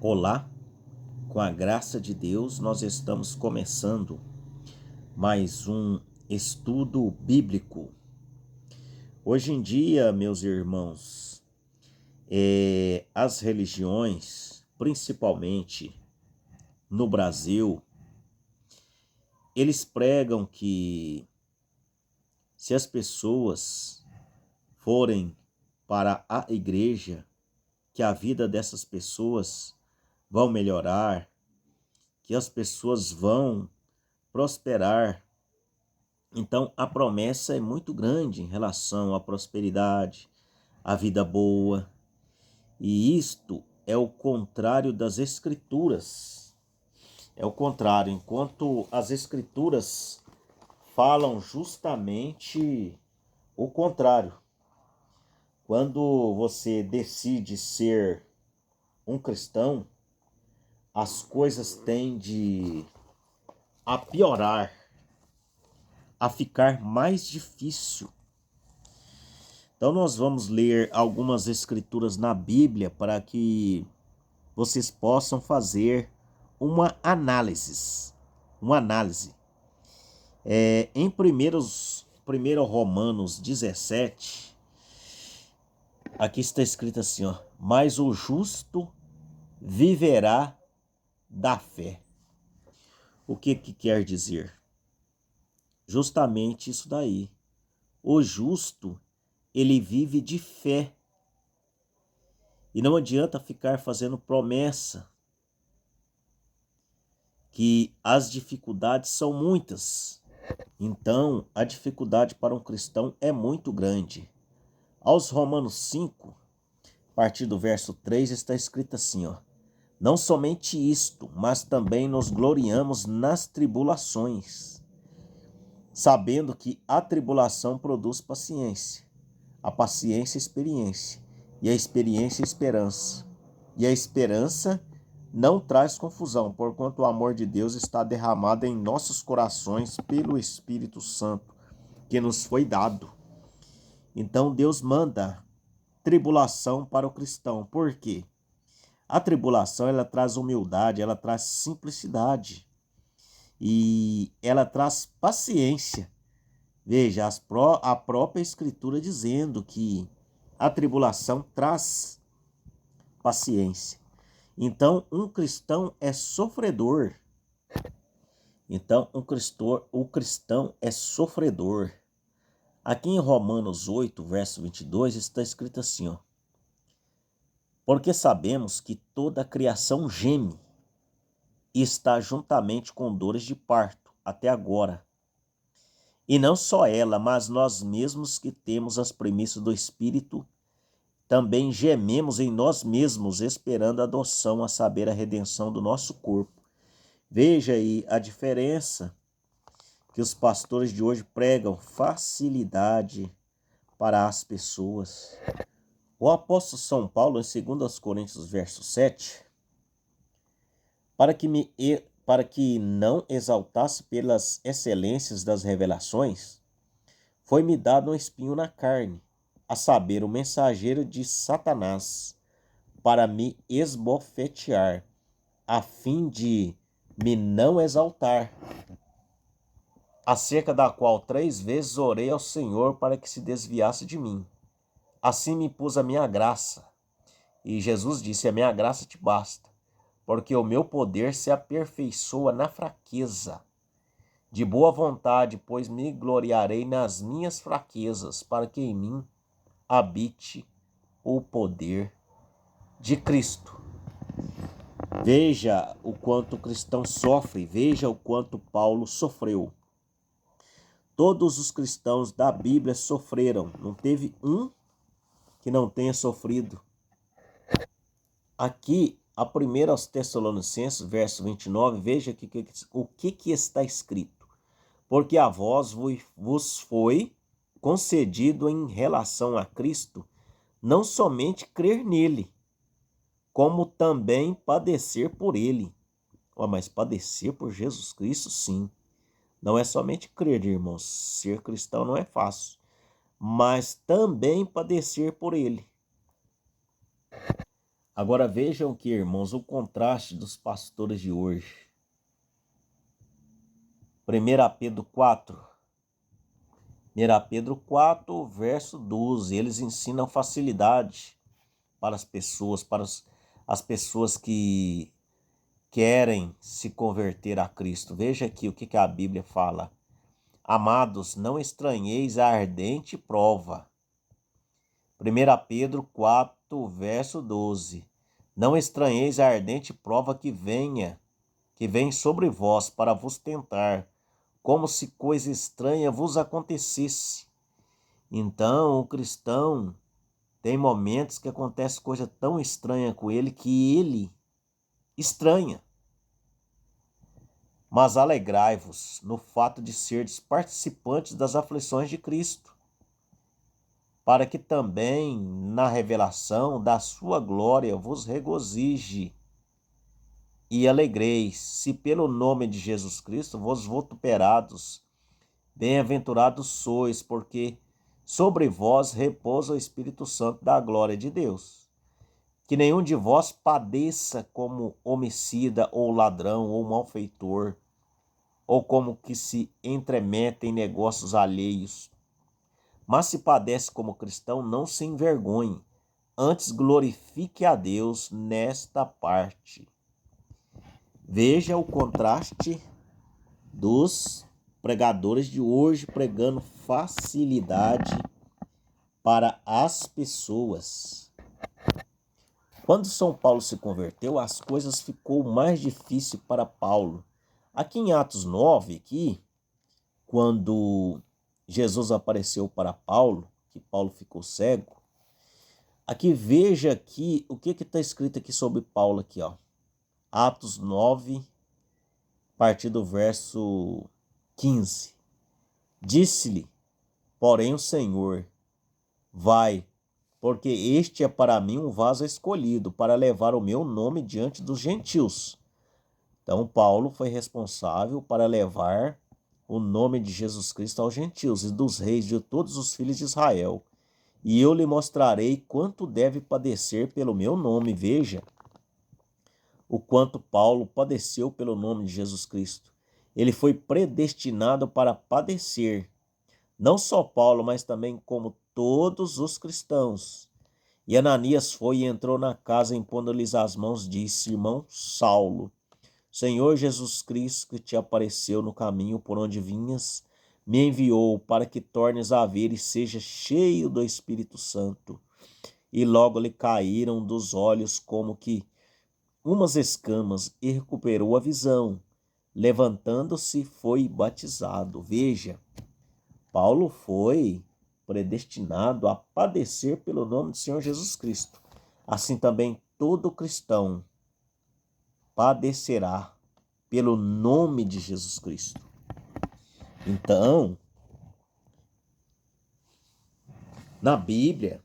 Olá, com a graça de Deus, nós estamos começando mais um estudo bíblico. Hoje em dia, meus irmãos, as religiões, principalmente no Brasil, eles pregam que se as pessoas forem para a igreja, que a vida dessas pessoas vão melhorar, que as pessoas vão prosperar. Então, a promessa é muito grande em relação à prosperidade, à vida boa. E isto é o contrário das Escrituras. É o contrário, enquanto as Escrituras falam justamente o contrário. Quando você decide ser um cristão, as coisas tendem a piorar, a ficar mais difícil. Então nós vamos ler algumas escrituras na Bíblia para que vocês possam fazer uma análise. Em 1 Romanos 17, aqui está escrito assim, ó: mas o justo viverá da fé. O que quer dizer? Justamente isso daí. O justo, ele vive de fé. E não adianta ficar fazendo promessa, que as dificuldades são muitas. Então, a dificuldade para um cristão é muito grande. Aos Romanos 5, a partir do verso 3, está escrito assim, ó: não somente isto, mas também nos gloriamos nas tribulações, sabendo que a tribulação produz paciência, a paciência experiência, e a experiência esperança. E a esperança não traz confusão, porquanto o amor de Deus está derramado em nossos corações pelo Espírito Santo que nos foi dado. Então Deus manda tribulação para o cristão. Por quê? A tribulação, ela traz humildade, ela traz simplicidade e ela traz paciência. Veja, a própria Escritura dizendo que a tribulação traz paciência. Então, um cristão é sofredor. O cristão é sofredor. Aqui em Romanos 8, verso 22, está escrito assim, ó: porque sabemos que toda a criação geme e está juntamente com dores de parto até agora. E não só ela, mas nós mesmos que temos as primícias do Espírito, também gememos em nós mesmos, esperando a adoção, a saber, a redenção do nosso corpo. Veja aí a diferença que os pastores de hoje pregam: facilidade para as pessoas. O apóstolo São Paulo, em 2 Coríntios, verso 7, para que não exaltasse pelas excelências das revelações, foi-me dado um espinho na carne, a saber, o mensageiro de Satanás, para me esbofetear, a fim de me não exaltar, acerca da qual 3 vezes orei ao Senhor para que se desviasse de mim. Assim me pus a minha graça. E Jesus disse: a minha graça te basta, porque o meu poder se aperfeiçoa na fraqueza. De boa vontade, pois me gloriarei nas minhas fraquezas, para que em mim habite o poder de Cristo. Veja o quanto o cristão sofre, veja o quanto Paulo sofreu. Todos os cristãos da Bíblia sofreram, não teve um que não tenha sofrido. Aqui, a 1 aos Tessalonicenses, verso 29, veja o que está escrito. Porque a vós vos foi concedido em relação a Cristo, não somente crer nele, como também padecer por ele. Mas padecer por Jesus Cristo, sim. Não é somente crer, irmãos. Ser cristão não é fácil. Mas também padecer por ele. Agora vejam aqui, irmãos, o contraste dos pastores de hoje. 1 Pedro 4. 1 Pedro 4, verso 12. Eles ensinam facilidade para as pessoas, as pessoas que querem se converter a Cristo. Veja aqui o que a Bíblia fala. Amados, não estranheis a ardente prova. 1 Pedro 4, verso 12. Não estranheis a ardente prova que vem sobre vós para vos tentar, como se coisa estranha vos acontecesse. Então, o cristão tem momentos que acontece coisa tão estranha com ele que ele estranha. Mas alegrai-vos no fato de serdes participantes das aflições de Cristo, para que também na revelação da sua glória vos regozije e alegreis, se pelo nome de Jesus Cristo vos vituperados. Bem-aventurados sois, porque sobre vós repousa o Espírito Santo da glória de Deus. Que nenhum de vós padeça como homicida, ou ladrão, ou malfeitor, ou como que se entremete em negócios alheios. Mas se padece como cristão, não se envergonhe, antes glorifique a Deus nesta parte. Veja o contraste dos pregadores de hoje pregando facilidade para as pessoas. Quando São Paulo se converteu, as coisas ficou mais difícil para Paulo. Aqui em Atos 9, aqui, quando Jesus apareceu para Paulo, que Paulo ficou cego, aqui veja aqui o que está escrito aqui sobre Paulo aqui, ó. Atos 9, a partir do verso 15. Disse-lhe, porém, o Senhor, vai, porque este é para mim um vaso escolhido para levar o meu nome diante dos gentios. Então, Paulo foi responsável para levar o nome de Jesus Cristo aos gentios e dos reis de todos os filhos de Israel. E eu lhe mostrarei quanto deve padecer pelo meu nome. Veja o quanto Paulo padeceu pelo nome de Jesus Cristo. Ele foi predestinado para padecer. Não só Paulo, mas também como todos os cristãos. E Ananias foi e entrou na casa, impondo-lhes as mãos, disse, irmão Saulo, Senhor Jesus Cristo, que te apareceu no caminho por onde vinhas, me enviou para que tornes a ver e seja cheio do Espírito Santo. E logo lhe caíram dos olhos como que umas escamas e recuperou a visão. Levantando-se, foi batizado. Veja, Paulo foi predestinado a padecer pelo nome do Senhor Jesus Cristo. Assim também todo cristão padecerá pelo nome de Jesus Cristo. Então, na Bíblia,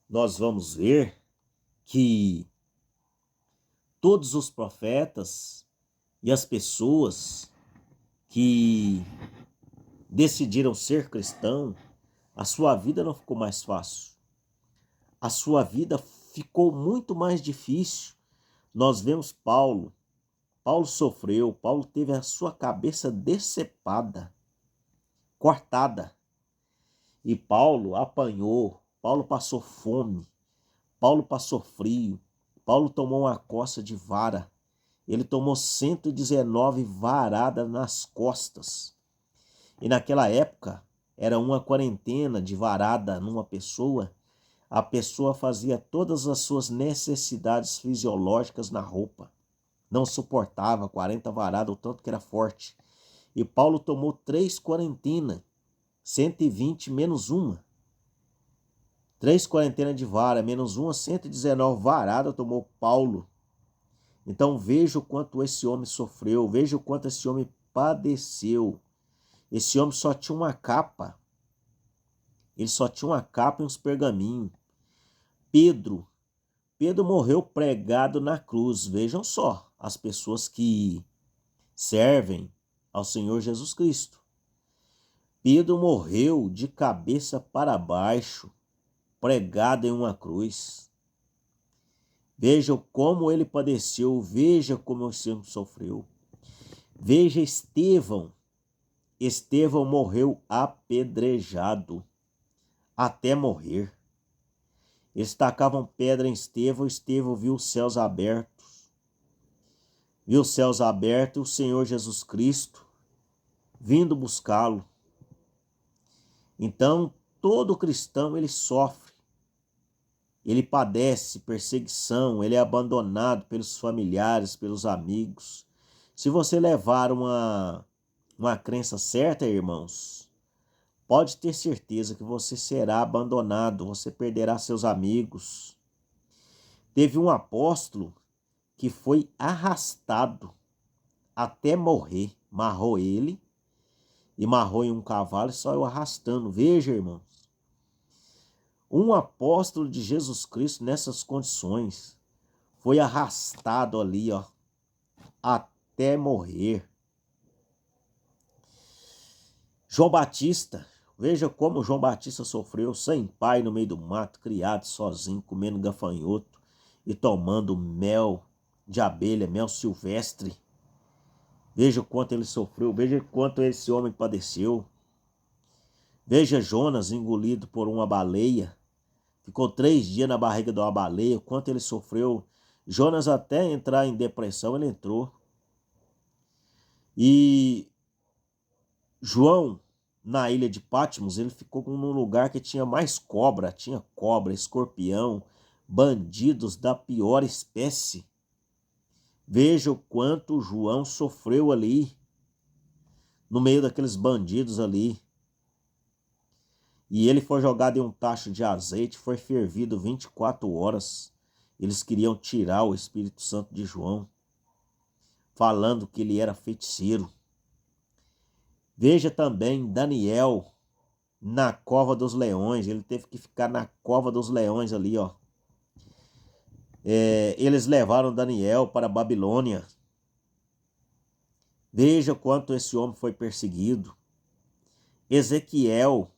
nós vamos ver que todos os profetas e as pessoas que decidiram ser cristão, a sua vida não ficou mais fácil. A sua vida ficou muito mais difícil. Nós vemos Paulo sofreu, Paulo teve a sua cabeça decepada, cortada. E Paulo apanhou, Paulo passou fome, Paulo passou frio, Paulo tomou uma coça de vara. Ele tomou 119 varadas nas costas. E naquela época, era uma quarentena de varada numa pessoa. A pessoa fazia todas as suas necessidades fisiológicas na roupa. Não suportava 40 varadas, o tanto que era forte. E Paulo tomou 3 quarentenas, 120 menos uma. 3 quarentenas de vara, menos uma, 119 varadas tomou Paulo. Então veja o quanto esse homem sofreu, veja o quanto esse homem padeceu. Esse homem só tinha uma capa. Ele só tinha uma capa e uns pergaminhos. Pedro morreu pregado na cruz. Vejam só, as pessoas que servem ao Senhor Jesus Cristo. Pedro morreu de cabeça para baixo, pregado em uma cruz. Veja como ele padeceu, veja como esse homem sofreu. Veja Estevão. Estevão morreu apedrejado até morrer. Eles tacavam pedra em Estevão, Estevão viu os céus abertos. Viu os céus abertos e o Senhor Jesus Cristo vindo buscá-lo. Então, todo cristão ele sofre. Ele padece perseguição, ele é abandonado pelos familiares, pelos amigos. Se você levar uma crença certa, irmãos, pode ter certeza que você será abandonado, você perderá seus amigos. Teve um apóstolo que foi arrastado até morrer. Marrou ele e marrou em um cavalo e saiu arrastando. Veja, irmãos, um apóstolo de Jesus Cristo nessas condições foi arrastado ali, ó, até morrer. João Batista, veja como João Batista sofreu sem pai no meio do mato, criado sozinho, comendo gafanhoto e tomando mel de abelha, mel silvestre. Veja o quanto ele sofreu, veja quanto esse homem padeceu. Veja Jonas engolido por uma baleia, ficou 3 dias na barriga de uma baleia, o quanto ele sofreu. Jonas até entrar em depressão, ele entrou. E João, na ilha de Patmos, ele ficou num lugar que tinha mais cobra, tinha cobra, escorpião, bandidos da pior espécie. Veja o quanto João sofreu ali, no meio daqueles bandidos ali. E ele foi jogado em um tacho de azeite, foi fervido 24 horas. Eles queriam tirar o Espírito Santo de João, falando que ele era feiticeiro. Veja também Daniel na cova dos leões. Ele teve que ficar na cova dos leões ali, ó. Eles levaram Daniel para a Babilônia. Veja quanto esse homem foi perseguido. Ezequiel.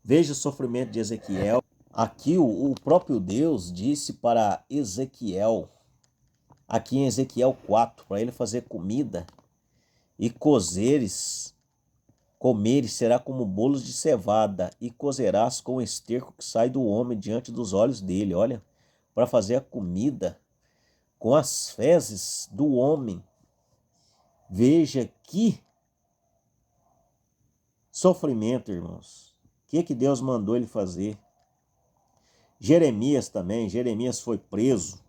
Veja o sofrimento de Ezequiel. Aqui o próprio Deus disse para Ezequiel, aqui em Ezequiel 4, para ele fazer comida e cozeres, comeres será como bolos de cevada e cozerás com o esterco que sai do homem diante dos olhos dele. Olha, para fazer a comida com as fezes do homem. Veja que sofrimento, irmãos. O que Deus mandou ele fazer? Jeremias também, Jeremias foi preso,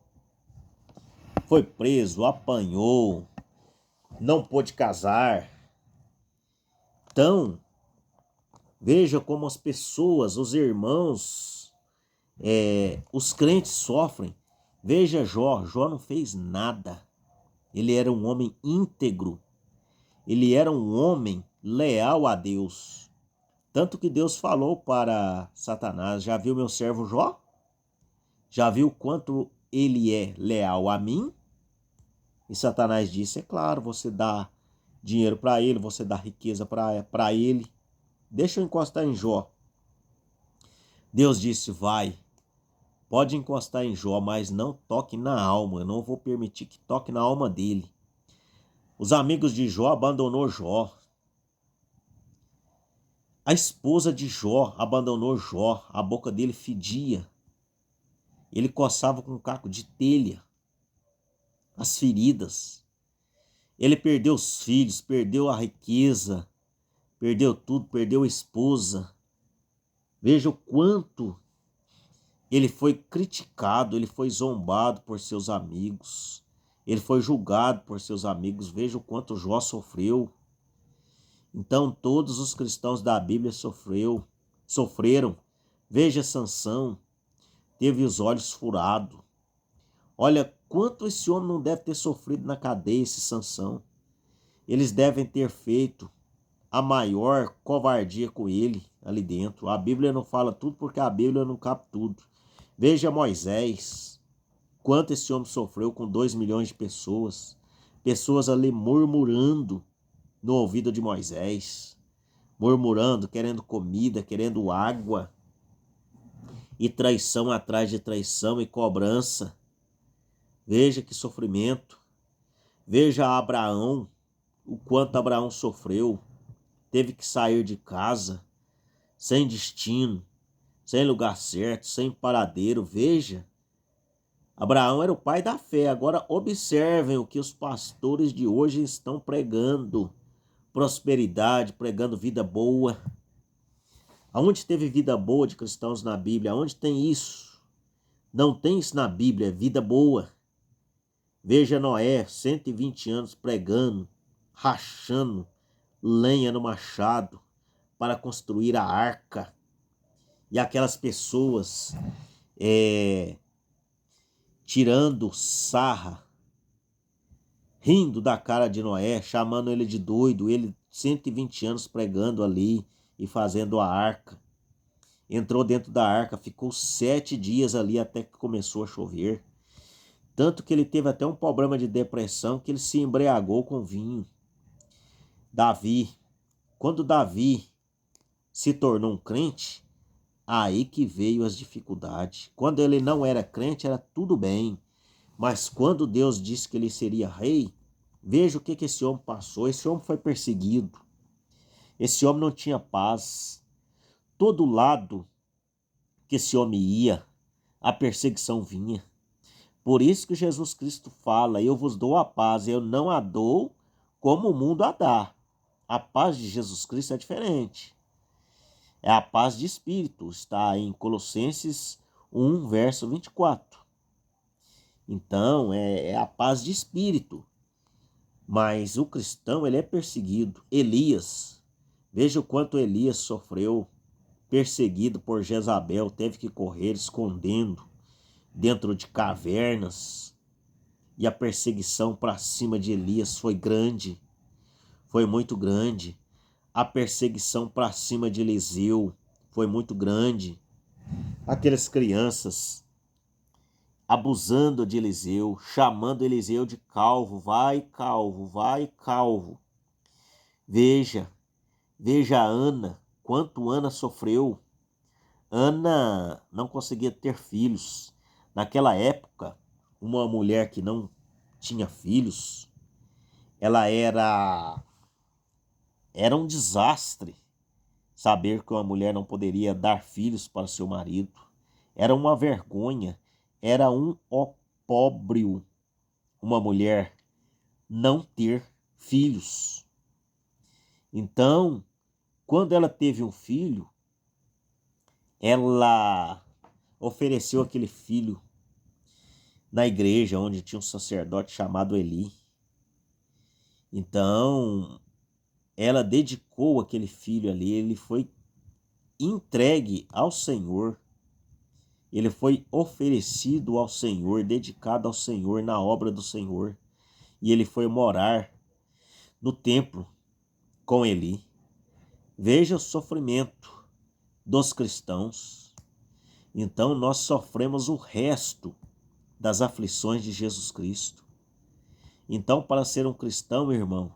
apanhou, não pôde casar. Então, veja como as pessoas, os irmãos, os crentes sofrem. Veja Jó não fez nada. Ele era um homem íntegro, ele era um homem leal a Deus. Tanto que Deus falou para Satanás: já viu meu servo Jó? Já viu quanto ele é leal a mim? E Satanás disse: é claro, você dá dinheiro para ele, você dá riqueza para ele. Deixa eu encostar em Jó. Deus disse: vai, pode encostar em Jó, mas não toque na alma. Eu não vou permitir que toque na alma dele. Os amigos de Jó abandonou Jó. A esposa de Jó abandonou Jó. A boca dele fedia. Ele coçava com um caco de telha as feridas. Ele perdeu os filhos, perdeu a riqueza, perdeu tudo, perdeu a esposa. Veja o quanto ele foi criticado, ele foi zombado por seus amigos, ele foi julgado por seus amigos. Veja o quanto Jó sofreu. Então todos os cristãos da Bíblia sofreram. Veja Sansão, teve os olhos furados. Olha quanto esse homem não deve ter sofrido na cadeia, esse Sansão. Eles devem ter feito a maior covardia com ele ali dentro. A Bíblia não fala tudo porque a Bíblia não cabe tudo. Veja Moisés, quanto esse homem sofreu com 2 milhões de pessoas. Pessoas ali murmurando no ouvido de Moisés. Murmurando, querendo comida, querendo água. e traição atrás de traição e cobrança. Veja que sofrimento. Veja Abraão, o quanto Abraão sofreu. Teve que sair de casa, sem destino, sem lugar certo, sem paradeiro. Veja, Abraão era o pai da fé. Agora observem o que os pastores de hoje estão pregando. Prosperidade, pregando vida boa. Aonde teve vida boa de cristãos na Bíblia? Aonde tem isso? Não tem isso na Bíblia, vida boa. Veja Noé, 120 anos pregando, rachando lenha no machado para construir a arca. E aquelas pessoas tirando sarra, rindo da cara de Noé, chamando ele de doido. Ele 120 anos pregando ali e fazendo a arca. Entrou dentro da arca, ficou 7 dias ali até que começou a chover. Tanto que ele teve até um problema de depressão, que ele se embriagou com vinho. Davi, quando Davi se tornou um crente, aí que veio as dificuldades. Quando ele não era crente, era tudo bem. Mas quando Deus disse que ele seria rei, veja o que esse homem passou. Esse homem foi perseguido. Esse homem não tinha paz. Todo lado que esse homem ia, a perseguição vinha. Por isso que Jesus Cristo fala: eu vos dou a paz, eu não a dou como o mundo a dá. A paz de Jesus Cristo é diferente. É a paz de espírito, está em Colossenses 1, verso 24. Então, é a paz de espírito. Mas o cristão, ele é perseguido. Elias, veja o quanto Elias sofreu, perseguido por Jezabel, teve que correr escondendo dentro de cavernas. E a perseguição para cima de Elias foi grande, foi muito grande. A perseguição para cima de Eliseu foi muito grande. Aquelas crianças abusando de Eliseu, chamando Eliseu de calvo. Vai, calvo, vai, calvo. Veja Ana, quanto Ana sofreu. Ana não conseguia ter filhos. Naquela época, uma mulher que não tinha filhos, ela era um desastre. Saber que uma mulher não poderia dar filhos para seu marido era uma vergonha, era um opróbrio uma mulher não ter filhos. Então, quando ela teve um filho, ela ofereceu aquele filho na igreja onde tinha um sacerdote chamado Eli. Então, ela dedicou aquele filho ali, ele foi entregue ao Senhor, ele foi oferecido ao Senhor, dedicado ao Senhor, na obra do Senhor, e ele foi morar no templo com Eli. Veja o sofrimento dos cristãos. Então nós sofremos o resto das aflições de Jesus Cristo. Então, para ser um cristão, irmão,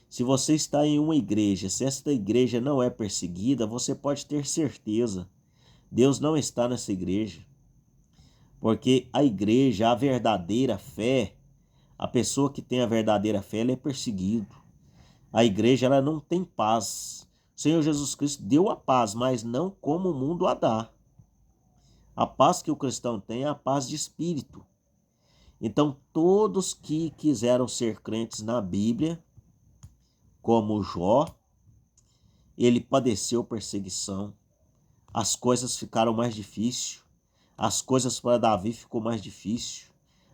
se você está em uma igreja, se esta igreja não é perseguida, você pode ter certeza, Deus não está nessa igreja. Porque a igreja, a verdadeira fé, a pessoa que tem a verdadeira fé, ela é perseguido. A igreja, ela não tem paz. O Senhor Jesus Cristo deu a paz, mas não como o mundo a dá. A paz que o cristão tem é a paz de espírito. Então, todos que quiseram ser crentes na Bíblia, como Jó, ele padeceu perseguição. As coisas ficaram mais difíceis. As coisas para Davi ficou mais difícil.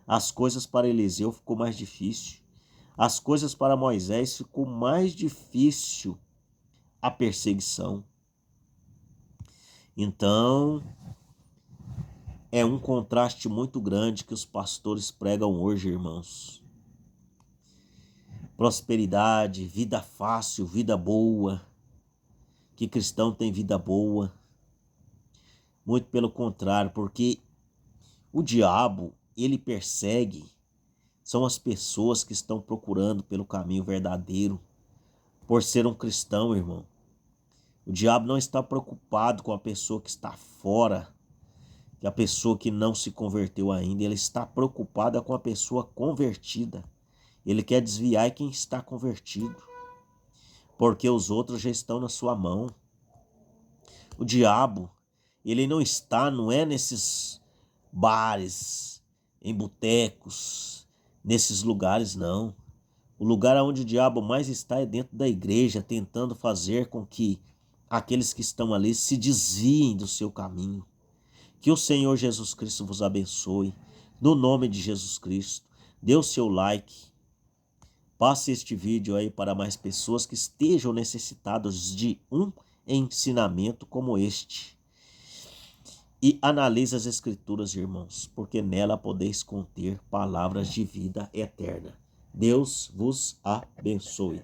As coisas para Eliseu ficou mais difícil. As coisas para Moisés ficou mais difícil a perseguição. Então, é um contraste muito grande que os pastores pregam hoje, irmãos. Prosperidade, vida fácil, vida boa. Que cristão tem vida boa? Muito pelo contrário, porque o diabo, ele persegue, são as pessoas que estão procurando pelo caminho verdadeiro, por ser um cristão, irmão. O diabo não está preocupado com a pessoa que está fora, que a pessoa que não se converteu ainda, ele está preocupada com a pessoa convertida. Ele quer desviar quem está convertido, porque os outros já estão na sua mão. O diabo, ele não é nesses bares, em botecos, nesses lugares, não. O lugar onde o diabo mais está é dentro da igreja, tentando fazer com que aqueles que estão ali se desviem do seu caminho. Que o Senhor Jesus Cristo vos abençoe. No nome de Jesus Cristo, dê o seu like. Passe este vídeo aí para mais pessoas que estejam necessitadas de um ensinamento como este. E analise as escrituras, irmãos, porque nela podeis conter palavras de vida eterna. Deus vos abençoe.